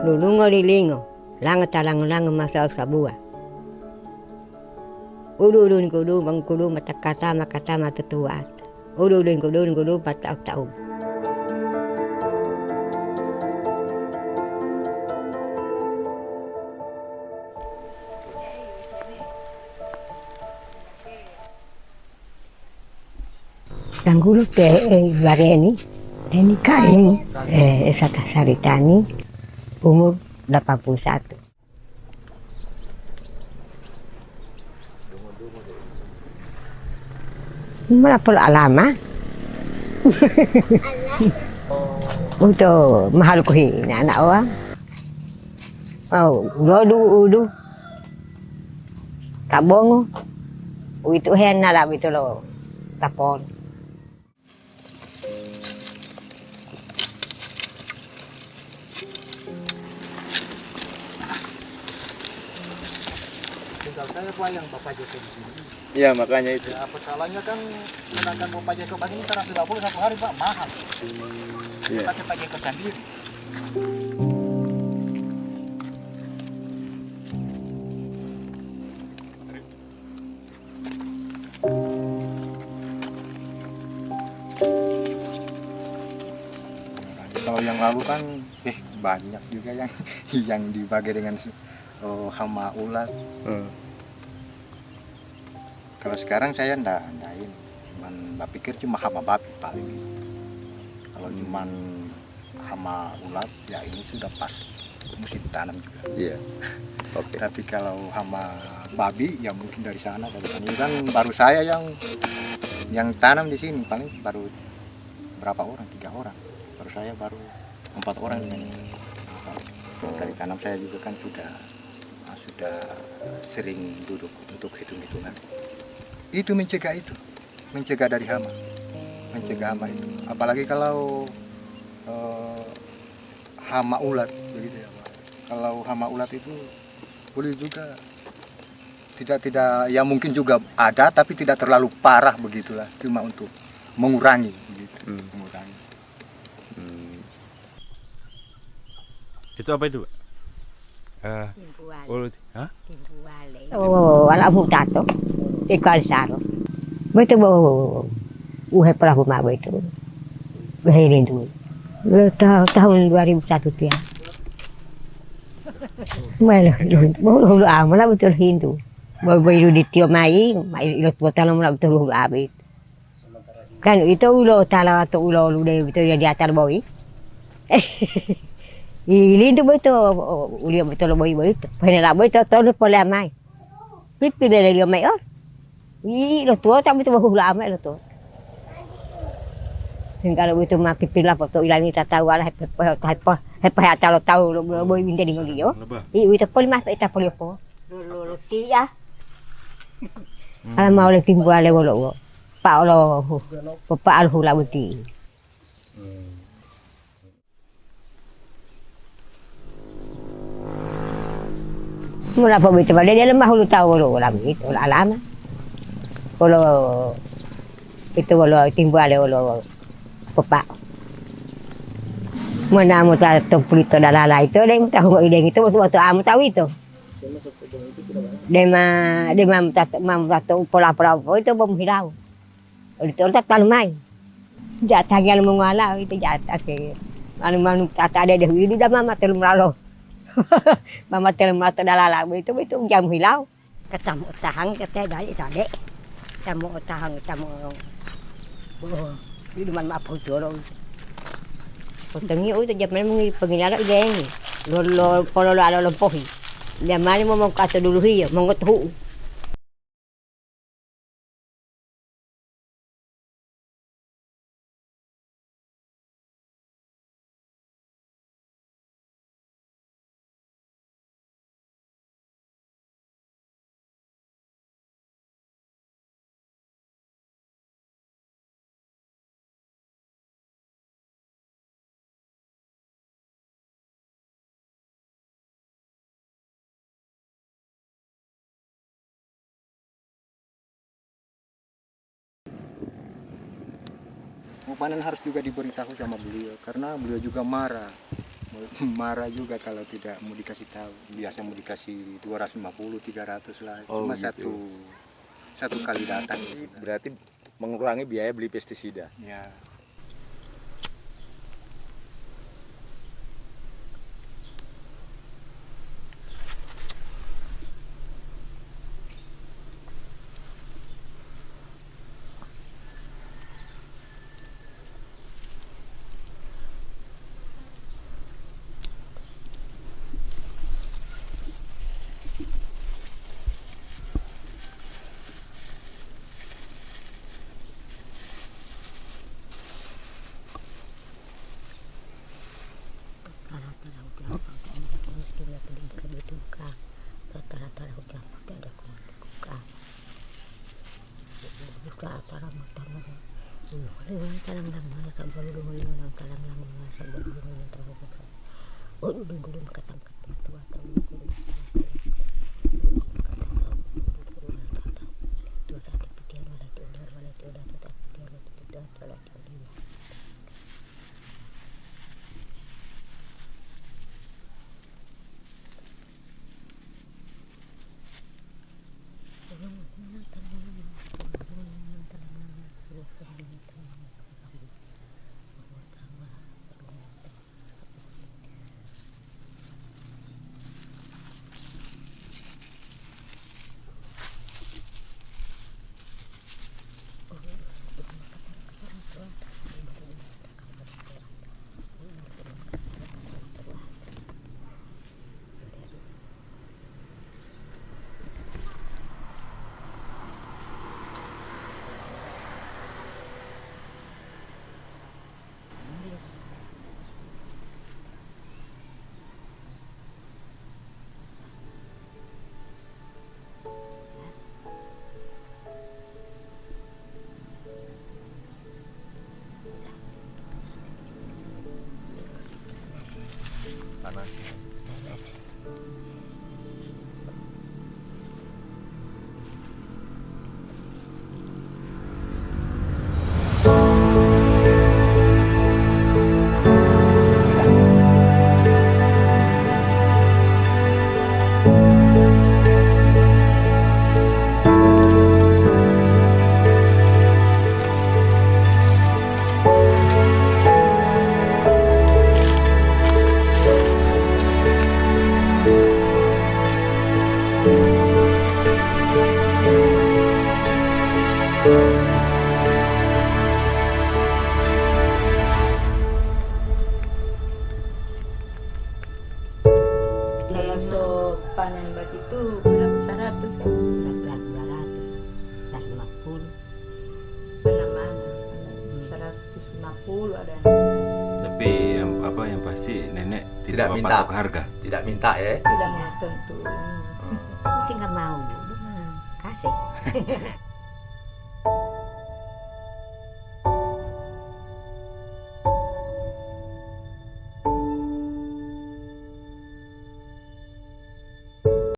lulungo lilingo, langat talang masa sabua. Ululun kudu bangkudu matakata makata matutuat. Ululun kudu patau-tau. Tanggulu bareni, ini kain, Saritani, umur 81. Melapor alama. Untuk mahal ko anak orang. Oh, udu. Kabongo. Itu hen na lang ito lo. Tapon. Tinggal saya Pak yang Bapak Joko di sini. Iya makanya itu. Ya, persoalannya kan sedangkan Bapak Joko ini 120 satu hari Pak mahal. Iya. Pakai Pak Joko sendiri. Kalau yang lalu kan banyak juga yang dibagi dengan hama ulat. Kalau sekarang saya ndain, cuman pikir cuma hama babi paling. Kalau cuman hama ulat ya ini sudah pas musim tanam juga. Iya. Oke. Tapi kalau hama babi ya mungkin dari sana ini kan baru saya yang tanam di sini paling baru berapa orang, 3 orang. Baru saya baru 4 orang dengan ini. Dari tanam saya juga kan sudah sering duduk untuk hitung-hitungan. Itu mencegah dari hama, mencegah hama itu. Apalagi kalau hama ulat begitu ya Pak. Kalau hama ulat itu boleh juga tidak ya mungkin juga ada tapi tidak terlalu parah begitulah, cuma untuk mengurangi begitu, mengurangi. Itu apa itu, Pak? Hah? Oh, wala mo tato. Ikaw saro. Betul bo. Uhe pala humaba itu. Behirin tu. Tahun 2001 tu ya. Mana lu amala betul Hindu. Baru di tio mai lo total mula betul lu abis. Kan itu ulo tala atau ulo lu deh betul ya di atas bawah. Ilindu betul, ulia betul boy itu. Pernah betul tahu pola mai. Pipi dari dia mai oh. Lo tua tapi tu bahu lama lo tua. Kalau itu mah pipi lah foto ilang kita tahu lah hepa lo tahu lo boy minta di dia. Itu poli mas itu poli apa? Lo tia. Kalau mau le timbu ale lo. Pak lo pak al hula buti. Mula po betul pada dia lemah hulu tahu lo orang itu alama. Kalau itu kalau timbu ale lo pepak. Mana mau tahu pelito dalala itu dia tahu ide itu waktu amu tahu itu. Dia tahu pola itu bom hilau. Itu tak tahu mai. Jatah yang mengalah itu jatah ke. Anu tak ada itu dah mama telum lalu. Mama telum atau dalala itu jam hilau. Ketemu tahang kita dari tadi. Ketemu tahang ketemu. Di mana apa tu orang. Tengi itu jam mana pengilara ide ini. Kalau ada lempohi. Dia mana mau kata dulu hiya mau tahu. Mau panen harus juga diberitahu sama beliau karena beliau juga marah Marah juga kalau tidak mau dikasih tahu. Biasa mau dikasih 250, 300 lah. Oh, Cuma gitu. satu kali datang. Berarti mengurangi biaya beli pestisida. Ya. Panas. Kalau so panen begitu berapa 100 ya? 250. Mana-mana 150 ada. Tapi yang pasti nenek Tidak tidak minta. mematok harga. Tidak minta ya. Tidak mau tentu. Tinggal mau, kasih.